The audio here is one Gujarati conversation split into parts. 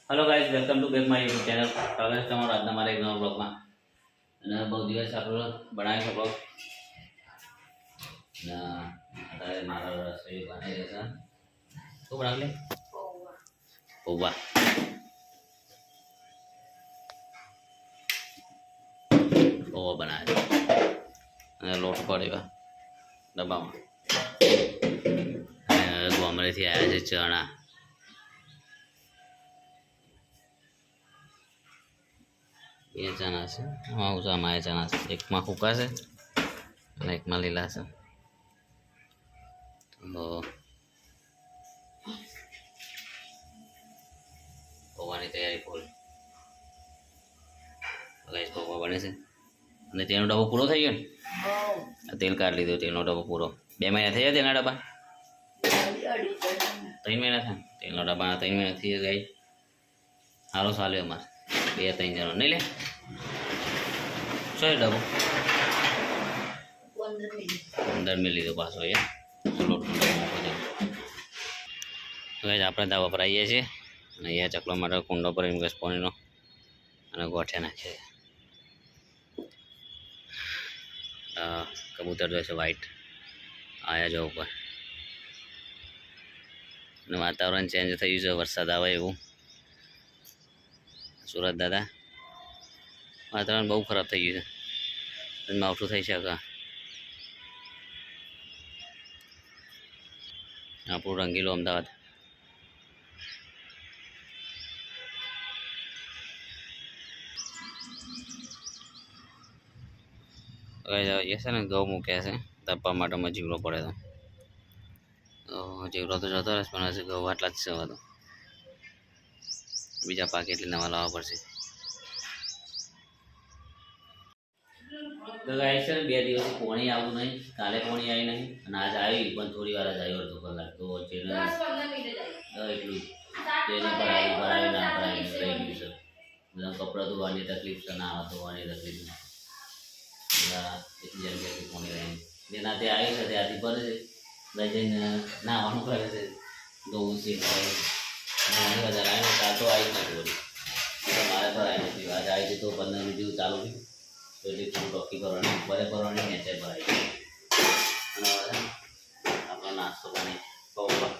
Hello guys, welcome to back my YouTube channel. स्वागत है તમારું આજના મારા એક નવા બ્લોગમાં। અને બહુ દિવસ આપણો બનાવ્યો છે બ્લોગ ને અત્યારે મારા રસોઈ બની રહી છે। શું બનાવી લે? પૌવા। પૌવા બનાવે અને લોટ પડ્યો ડબ્બામાં। અને ગામડેથી આવ્યા છે ચણા। ये चना से हाँ उस हमारे चना से एक में सूखा से और एक में लीला से। तो पौवानी तैयारी फूल गाइस पौवा बने से અને તેનો ડબ્બો પૂરો થઈ ગયો ને તેલ કાઢી લીધું તેલનો ડબ્બો પૂરો 2 મહિના થઈ ગયા તેના ડબ્બા 3 મહિના થયા તેલનો ડબ્બા 3 મહિના થઈ ગયા સારો ચાલ્યો અમારે 2-3 જણો નહીં લે શું ડબ્બો 15 મિલી લીધો પાછો એ લોટ તો આપણે દા વપરાઈએ છીએ અને અહીંયા ચકલો માટે કુંડો પર ગેસ પાણીનો અને ગોઠે નાખીએ। કબૂતર જો છે વ્હાઈટ આયા જો ઉપર અને વાતાવરણ ચેન્જ થયું છે વરસાદ આવે એવું। સુરત દાદા વાતાવરણ બહુ ખરાબ થઈ ગયું છે માવઠું થઈ શકે। આપણું રંગીલું અમદાવાદ એ છે ને ઘઉં મૂક્યા છે તાપવા માટે જીવડો પડે તો જીવડો તો જતો રહેશે પણ હશે ઘઉં આટલા જ છે હવે તો બીજા પાક એટલે નવા લાવવા પડશે। તો ગાય છે 2 દિવસથી પાણી આવું નહીં કાલે પાણી આવી નહીં અને આજ આવી પણ થોડી વાર જ આવ્યો અડધો કલાક તો એટલું તેની પર આવી ના ભરાવી રહી ગયું છે બધા કપડાં ધોવાની તકલીફ છે નાવા ધોવાની તકલીફ એટલી જગ્યાથી પાણી રહે જેના તે આવી છે ત્યાંથી ભરે છે લઈ જઈને નાવાનું કરે છે ધોવું છે ઘણી વધારે આવે ત્યાં તો આવી નથી બોલી મારે પર આવી નથી આજે આવી છે તો 15 મિનિટ જેવું ચાલુ થયું તો એટલી થોડું ટોકી કરવાની બરે કરવાની નીચે ભરાઈ અને આપણો નાસ્તો પાણી પૌવા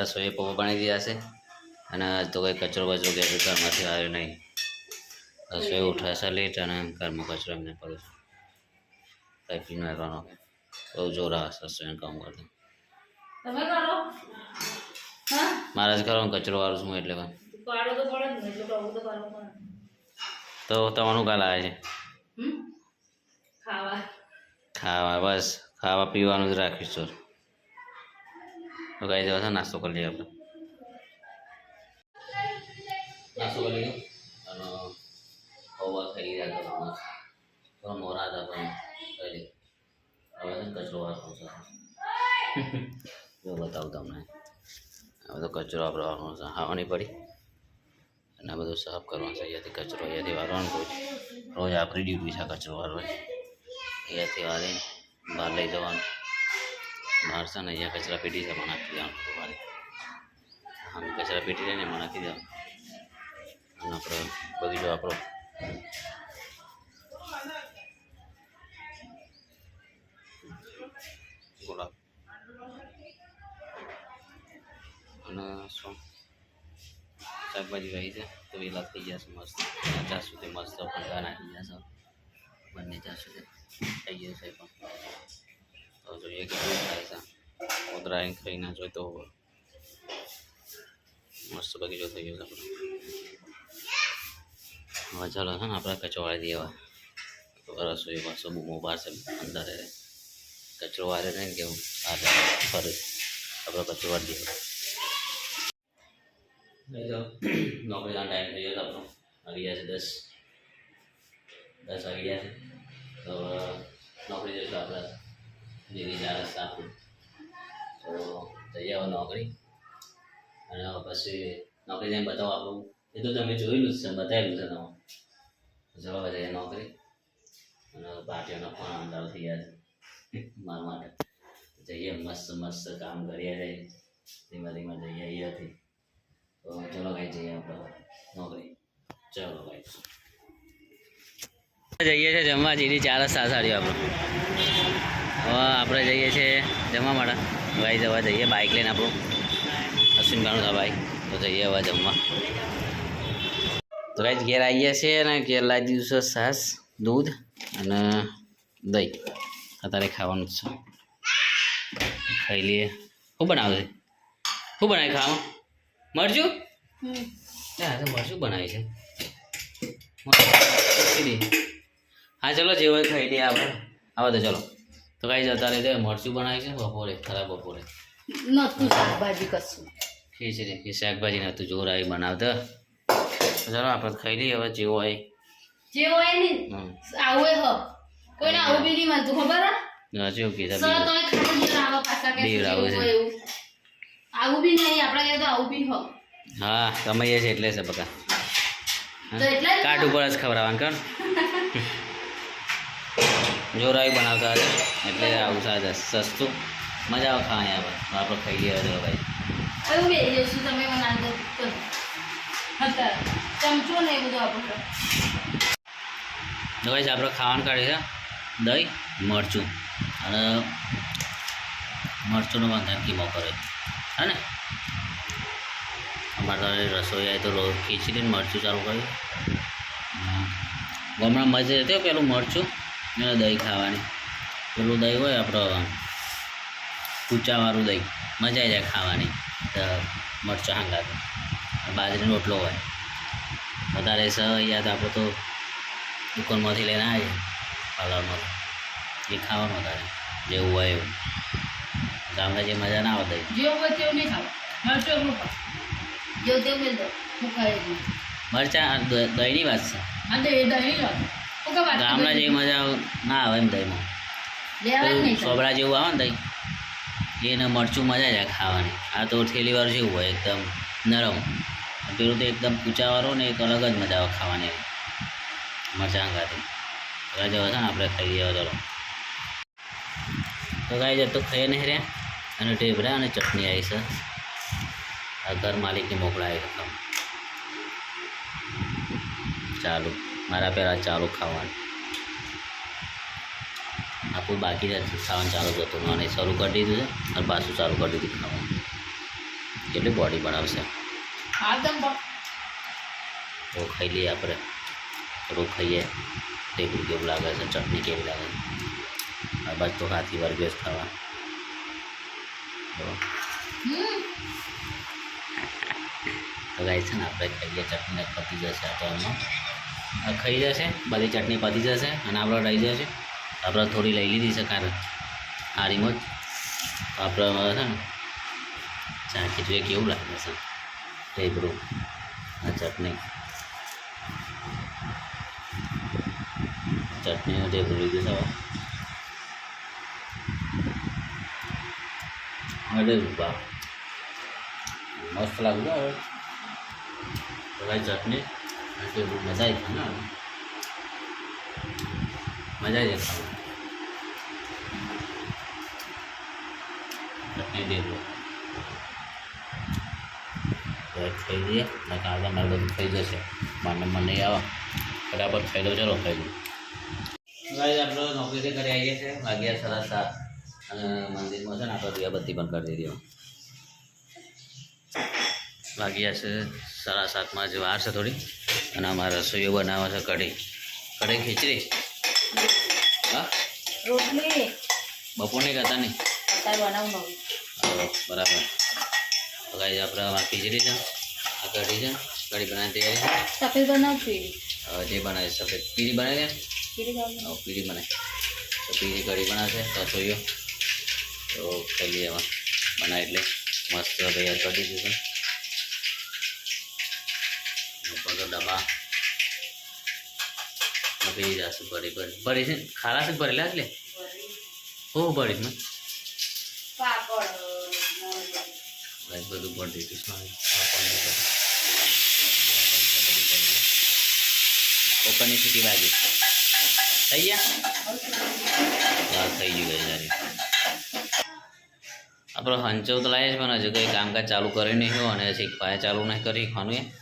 રસોઈ પૌવા પાણી દીધા છે અને આજ તો કંઈ કચરો બચરો કે ઘરમાંથી આવ્યો નહીં રસોઈ ઉઠાશે લેટ અને ઘરમાં કચરો એમને પડ્યો છે કંઈ પીને કરવાનો બહુ જોર આવે રસોઈનું કામ કરતું મારે જ કરવાનું કચરો વાળું છું એટલે તો તમારું કાલ આવે છે ખાવા બસ ખાવા પીવાનું જ રાખીશ સર તો કઈ જવા છે નાસ્તો કરી લઈએ આપણે નાસ્તો કરી લઈએ અને પૌવા ખાઈ ગયા તો મોરા હતા પણ કરી દે હવે છે કચરો વાળવાનો છે જો બતાવું તમને આ બધો કચરો આપણે વાળવાનો છે હાવાની પડી અને બધું સાફ કરવાનું છે અહીંયાથી કચરો અહીંયાથી વાળવાનું રોજ આપણી ડ્યુટી છે કચરો વાળવાની અહીંયાથી વાળી બહાર લઈ જવાનું બહાર છે ને અહીંયા કચરા પેટી છે એમાં નાખી દેવાનું વાળી હા કચરા પેટી લઈને એમાં નાખી દેવાનું અને આપણે બગીચો આપણો ગુલાબ અને શું શાકભાજી વાવી છે તો વેલા થઈ જશે મસ્ત ત્યાં સુધી મસ્ત પંખા નાખી જશે બંને ત્યાં સુધી થઈ જશે પણ તો જોઈએ કેવું થાય છે ઓદરા ખાઈને જોઈએ તો મસ્ત બગીચો થઈ ગયો છે હવે ચાલો છે ને આપણે કચરો વાળી દઈએ હવે રસોઈ પાછો બૂમો બહાર છે અંદર કચરો વાળે નહીં કેવું ફરે આપણે કચરો વાળી દઈએ નોકરી જવાનો ટાઈમ થઈ ગયો આપણો આવી ગયા છે 10 વાગી ગયા છે તો નોકરી જઈશું આપણે જેની જાર સાપું તો જઈએ હવે નોકરી અને પછી નોકરી જઈને બતાવો આપણું એ તો તમે જોયેલું જ છે બતાવેલું છે તમે જવા જઈએ નોકરી અને પાર્ટીઓનો ફોન અંદર થઈ ગયા છે મારા માટે જઈએ મસ્ત મસ્ત કામ કરીએ જઈએ ધીમે ધીમે જઈએ અહીંયાથી ચલો ગાઈ જઈએ આપણે નોકરી. ચલો ગાઈ જઈએ છીએ જમવા. જીની 4 સાડીઓ આપણે હવે આપણે જઈએ છીએ જમવા માટે. ગાઈ જવા જઈએ બાઇક લઈને આપણું અશ્વિન કાણું હતા બાઈક. તો જઈએ હવે જમવા. તો ગાઈ ઘેર આવીએ છીએ અને ઘેર લાવી દીધું છે છાશ, દૂધ અને દહીં. અત્યારે ખાવાનું છે, ખાઈ લઈએ. શું બનાવે છે? શું બનાવી ખાવાનું? મરચું? મરચું બનાવી છે. હા ચલો જે હોય ખાઈ લઈએ આપણે. આવા તો ચલો. તો કાંઈ જતા રહે મરચું બનાવી છે બપોરે, ખરા બપોરે નતું શાકભાજી કશું. ખીચડી કે શાકભાજી નતું જોર આવી બનાવતા. ચાલો આપણે ખાઈ લઈએ હવે જેવો હોય. જે હોય ને આવું હ કોઈને આવું બી નહીં મળતું ખબર હા જેવું કીધા સર તમે ખાલી આવો પાછા કે એવું આવું બી નહીં આપણા ઘરે તો આવું બી હ. હા કમાઈએ છે એટલે છે બકા. તો એટલે કાટ ઉપર જ ખવડાવવાનું કર. જોરાઈ બનાવતા હતા એટલે આવું સાચું સસ્તું મજા આવે ખાવાની. આપણે ખાઈ લઈએ ચલો ભાઈ. એવું બે જશું તમે બનાવી દો હતા ચમચો ને એ બધું આપણે આપણે ખાવાનું કાઢી છે દહીં મરચું અને મરચુંનો વાંધા કીમો કરે હે ને. અમારે તો રસોઈ આવી તો ખીચડીને મરચું ચાલુ કર્યું. હમણાં મજા હતી પેલું મરચું અને દહીં ખાવાની. પેલું દહીં હોય આપણે કૂચાવાળું દહીં મજા આવી જાય ખાવાની. મરચાં હાંગાતું બાજરીનો રોટલો હોય વધારે સ યાદ આપણે તો દુકાનમાંથી લઈને આવીએ પાર્લરમાંથી એ ખાવાનું વધારે જેવું હોય એવું. ગામડા જે મજા ના આવે દહીં જેવું હોય તેવું નહીં ખાવ મરચું એટલું ખાવ જેવું તેવું મિલ દો હું ખાઈ મરચાં દહીંની વાત છે. હા દહીં વાત ગામડા જેવી મજા ના આવે એમ દહીંમાં. લેવાનું નહીં સોબડા જેવું આવે ને દહીં એને મરચું મજા જાય ખાવાની. આ તો થેલીવાળું જેવું હોય એકદમ નરમ. પેલું તો એકદમ કૂચાવાળું ને એક અલગ જ મજા આવે ખાવાની. મરચાં ખાતી રાજા હોય છે ને આપણે ખાઈ લઈએ ચલો. તો ગાય જતો ખાઈ નહીં રહ્યા અને ઢેબરા અને ચટણી આવી છે. આ ઘર માલિકની મોકલાય ચાલુ મારા પહેલાં ચાલુ ખાવાનું. આપણું બાકી નથી ખાવાનું ચાલુ થતું અને શરૂ કરી દીધું છે અને પાછું ચાલુ કરી દીધું ખાવાનું. કેટલી બોડી બનાવશે તો ખાઈ લઈએ આપણે. થોડું ખાઈએ ટેબલ કેવું લાગે છે, ચટણી કેવી લાગે છે. આ બાજુ તો હાથી વાર ગેસ ખાવા તો ગાય છે ને આપણે ખાઈએ. ચટણી પતી જશે આ તો એમાં ખાઈ જશે બધી ચટણી પતી જશે અને આપણે રહી જશે. આપણે થોડી લઈ લીધી છે કારણ હારીમાં જ આપણે છે ને ચા ખીચડી કેવું લાગે છે ઢેબરું આ ચટણી ઢેબરું લીધું છે. અરે બા મસ્ત લાગુ છે હવે ભાઈ ચટણી ઢેબરું મજા આવી છે ને મજા આવી જાય ચટણી ઢેબરું ખાઈ દઈએ ને કાલે મારે બધું થઈ જશે. મને નહીં આવે બરાબર ખાઈ દો. ચલો ખાઈ દઉં. ગાઈસ આપણે નોકરીથી ઘરે આવીએ છીએ વાગ્યા 7:30 અને મંદિરમાં છે ને આપણે દીવાબત્તી પણ કરી દીધી. વાગ્યા છે 7:30 જે વાર છે થોડી અને અમારે રસોઈઓ બનાવે છે કઢી ખીચડી. હા રોટલી બપોરની કરતા નહીં બનાવું બરાબર. તો ગાઈસ આપણે આમાં ખીચડી છે આ કઢી છે. કઢી બનાવવાની તૈયારી સફેદ બનાવતી જે બનાવે સફેદ પીળી બનાવી દે પીળી બનાવે તો પીળી કઢી બનાવશે રસોઈઓ. તો ખાઈ લઈએ એમાં બનાવે એટલે મસ્ત તૈયાર કરી દીધું છે. ઉપર તો ડબ્બા પી જશું ભરી છે ખારા છે ભરેલા એટલે હું ભરીશ ને બધું ભરી દીધું. ઓપનની સીટી વાગી થઈ ગયા થઈ ગયું. આપણો હંચો તો લાવે છે પણ હજુ કંઈ કામકાજ ચાલુ કરી નહીં હોય અને શીખવાય ચાલુ નહીં કરી શીખવાનું એ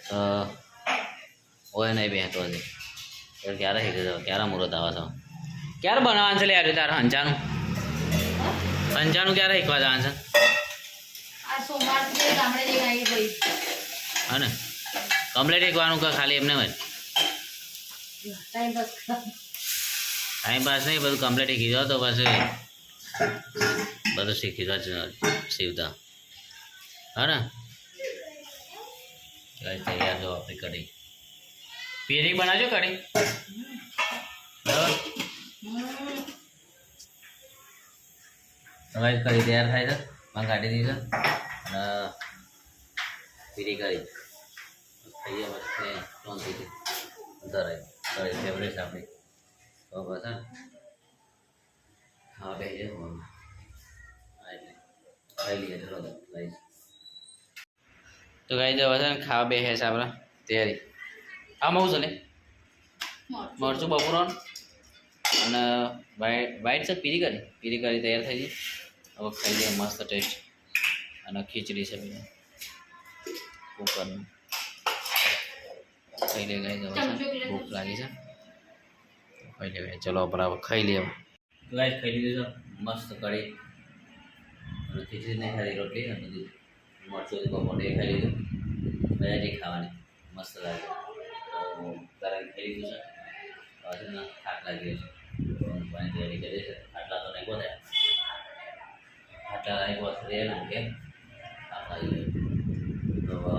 તો હોય નહીં બેસતો હજી એટલે ક્યારે શીખે છે ક્યારે મુહૂર્ત આવે છે ક્યારે બનાવવાનું છે લે યાર તારે હંચાનું ક્યારે શીખવા જવાનું છે આ સોમવારથી ગામડે જઈને આવી ભાઈ હા ને કમ્પ્લીટ શીખવાનું કે ખાલી એમને જ ટાઈમ પાસ ટાઈમ પાસ નહીં બધું કમ્પ્લીટ શીખી જાઓ તો પછી બધું શીખી જાઓ સીવતા હા ને તૈયાર જો આપણી કઢી પીરી બનાવજો કઢી બરાબર તમારી કઢી તૈયાર થાય છે માં કાઢી દીધી છે અને પીરી કરી ખાઈએ પછી શાંતિથી ધરાય કઢી ફેવરેટ આપણી તો બસ હા હા બે છે ખાઈ લઈએ ચલો લઈશ તો ગાઈ જવા છે ને ખાવા બે છે આપણા તૈયારી આમાં શું છે ને મરચું બપોરનું અને વાઈટ છે પીરી કરી તૈયાર થઈ ગઈ હવે ખાઈ લઈએ મસ્ત ટેસ્ટ અને ખીચડી છે બીજું કુકરનું ખાઈ લઈએ ગાઈ જવા ભૂખ લાગી છે ખાઈ લઈએ ચલો બરાબર ખાઈ લઈએ ગાઈ ખાઈ લીધું છે મસ્ત કઢી અને ખીચડી નહીં ખાધી રોટલી અને બધું મરચું બપોરે ખાઈ લીધું બજારી ખાવાની મસ્ત લાગે તો તારે ખાઈ લીધું છે હવે ને થાક લાગી છે પાણી તૈયારી કરી છે આટલા તો નહીં બોલાય આટલા નહીં બોલશે ને કે થાક લાગી ગયો તો